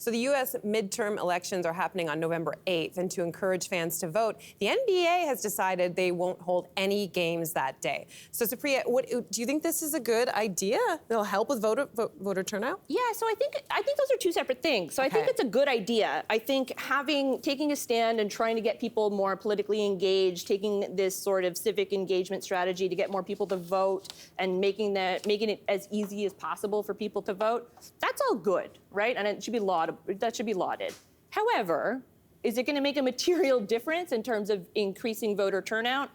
So the U.S. midterm elections are happening on November 8th, and to encourage fans to vote, the NBA has decided they won't hold any games that day. So Supriya, do you think this is a good idea? It'll help with voter turnout? Yeah, so I think those are two separate things. So I think it's a good idea. I think taking a stand and trying to get people more politically engaged, taking this sort of civic engagement strategy to get more people to vote and making it as easy as possible for people to vote, that's all good, right? And it should be that should be lauded. However, is it going to make a material difference in terms of increasing voter turnout?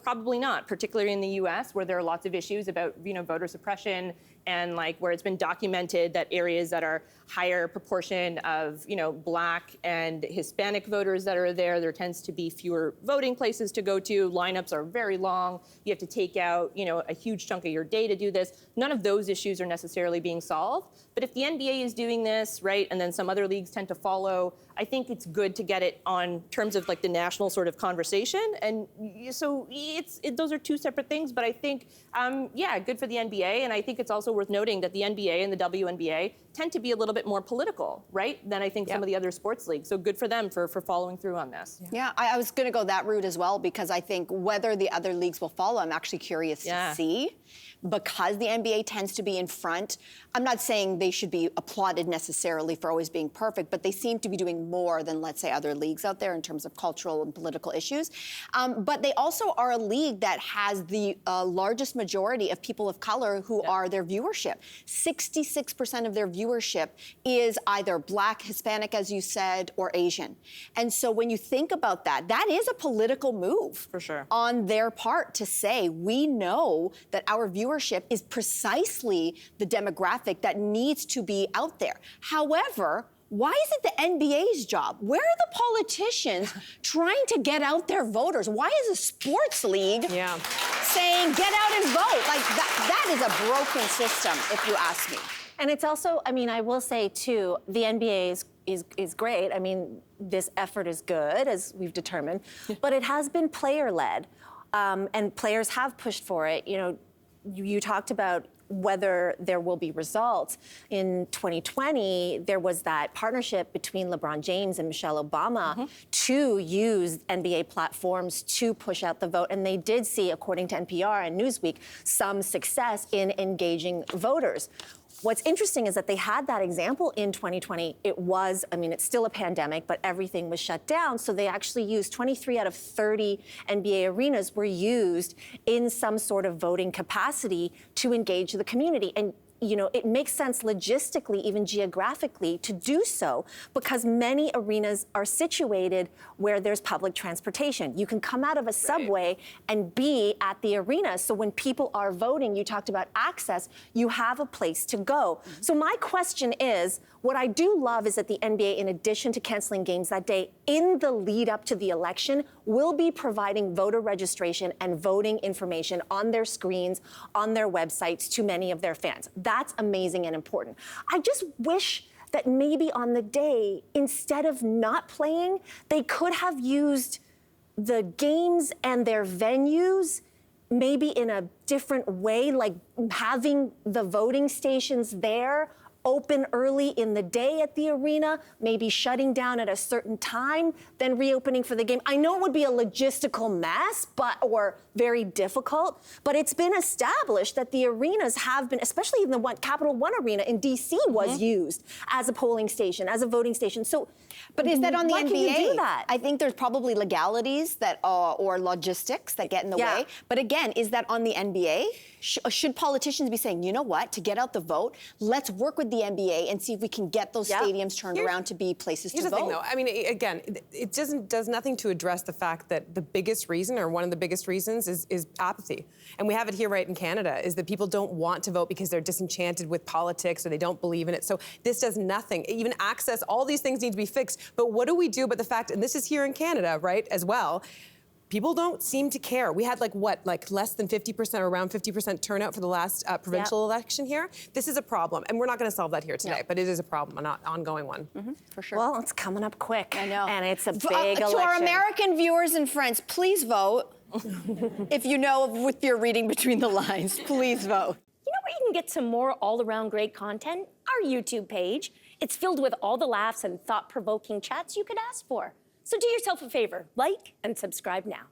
Probably not, particularly in the U.S., where there are lots of issues about, voter suppression and where it's been documented that areas that are higher proportion of, Black and Hispanic voters that are there tends to be fewer voting places to go to. Lineups are very long. You have to take out, a huge chunk of your day to do this. None of those issues are necessarily being solved. But if the NBA is doing this, right, and then some other leagues tend to follow, I think it's good to get it on terms of the national sort of conversation. And so those are two separate things. But I think, good for the NBA. And I think it's also worth noting that the NBA and the WNBA tend to be a little bit more political, right, than I think some of the other sports leagues. So good for them for following through on this. Yeah, I was going to go that route as well, because I think whether the other leagues will follow, I'm actually curious to see. Because the NBA tends to be in front, I'm not saying they should be applauded necessarily for always being perfect, but they seem to be doing more than, let's say, other leagues out there in terms of cultural and political issues. But they also are a league that has the largest majority of people of color who are their viewership. 66% of their viewership is either Black, Hispanic, as you said, or Asian. And so when you think about that, that is a political move for sure on their part to say, we know that our viewership is precisely the demographic that needs to be out there. However, why is it the NBA's job? Where are the politicians trying to get out their voters? Why is a sports league saying, get out and vote? That is a broken system, if you ask me. And it's also, I will say, too, the NBA is great. This effort is good, as we've determined, but it has been player-led, and players have pushed for it. You talked about whether there will be results. In 2020, there was that partnership between LeBron James and Michelle Obama to use NBA platforms to push out the vote. And they did see, according to NPR and Newsweek, some success in engaging voters. What's interesting is that they had that example in 2020. It's still a pandemic, but everything was shut down. So they actually used 23 out of 30 NBA arenas were used in some sort of voting capacity to engage the community. And it makes sense logistically, even geographically, to do so, because many arenas are situated where there's public transportation. You can come out of a subway and be at the arena. So when people are voting, you talked about access, you have a place to go. So my question is, what I do love is that the NBA, in addition to canceling games that day, in the lead up to the election, will be providing voter registration and voting information on their screens, on their websites to many of their fans. That's amazing and important. I just wish that maybe on the day, instead of not playing, they could have used the games and their venues maybe in a different way, like having the voting stations there open early in the day at the arena, maybe shutting down at a certain time, then reopening for the game. I know it would be a logistical mess, or very difficult, but it's been established that the arenas have been, especially in the Capital One Arena in DC, was used as a polling station, as a voting station. So, but is that on the NBA? Why can you do that? I think there's probably legalities that or logistics that get in the way. But again, is that on the NBA? Should politicians be saying, you know what, to get out the vote, let's work with the NBA and see if we can get those stadiums turned around to be places to vote? Here's the thing, though. Again, it does nothing to address the fact that the biggest reason, or one of the biggest reasons, is apathy. And we have it here right in Canada, is that people don't want to vote because they're disenchanted with politics or they don't believe in it. So this does nothing. Even access, all these things need to be fixed. But what do we do about the fact, and this is here in Canada, right, as well, people don't seem to care. We had less than 50% or around 50% turnout for the last provincial election here. This is a problem, and we're not going to solve that here today, but it is a problem, an ongoing one. For sure. Well, it's coming up quick. I know. And it's a big election. To our American viewers and friends, please vote. If you know if you're reading between the lines, please vote. You know what you can get some more all-around great content, our YouTube page. It's filled with all the laughs and thought-provoking chats you could ask for. So do yourself a favor, like and subscribe now.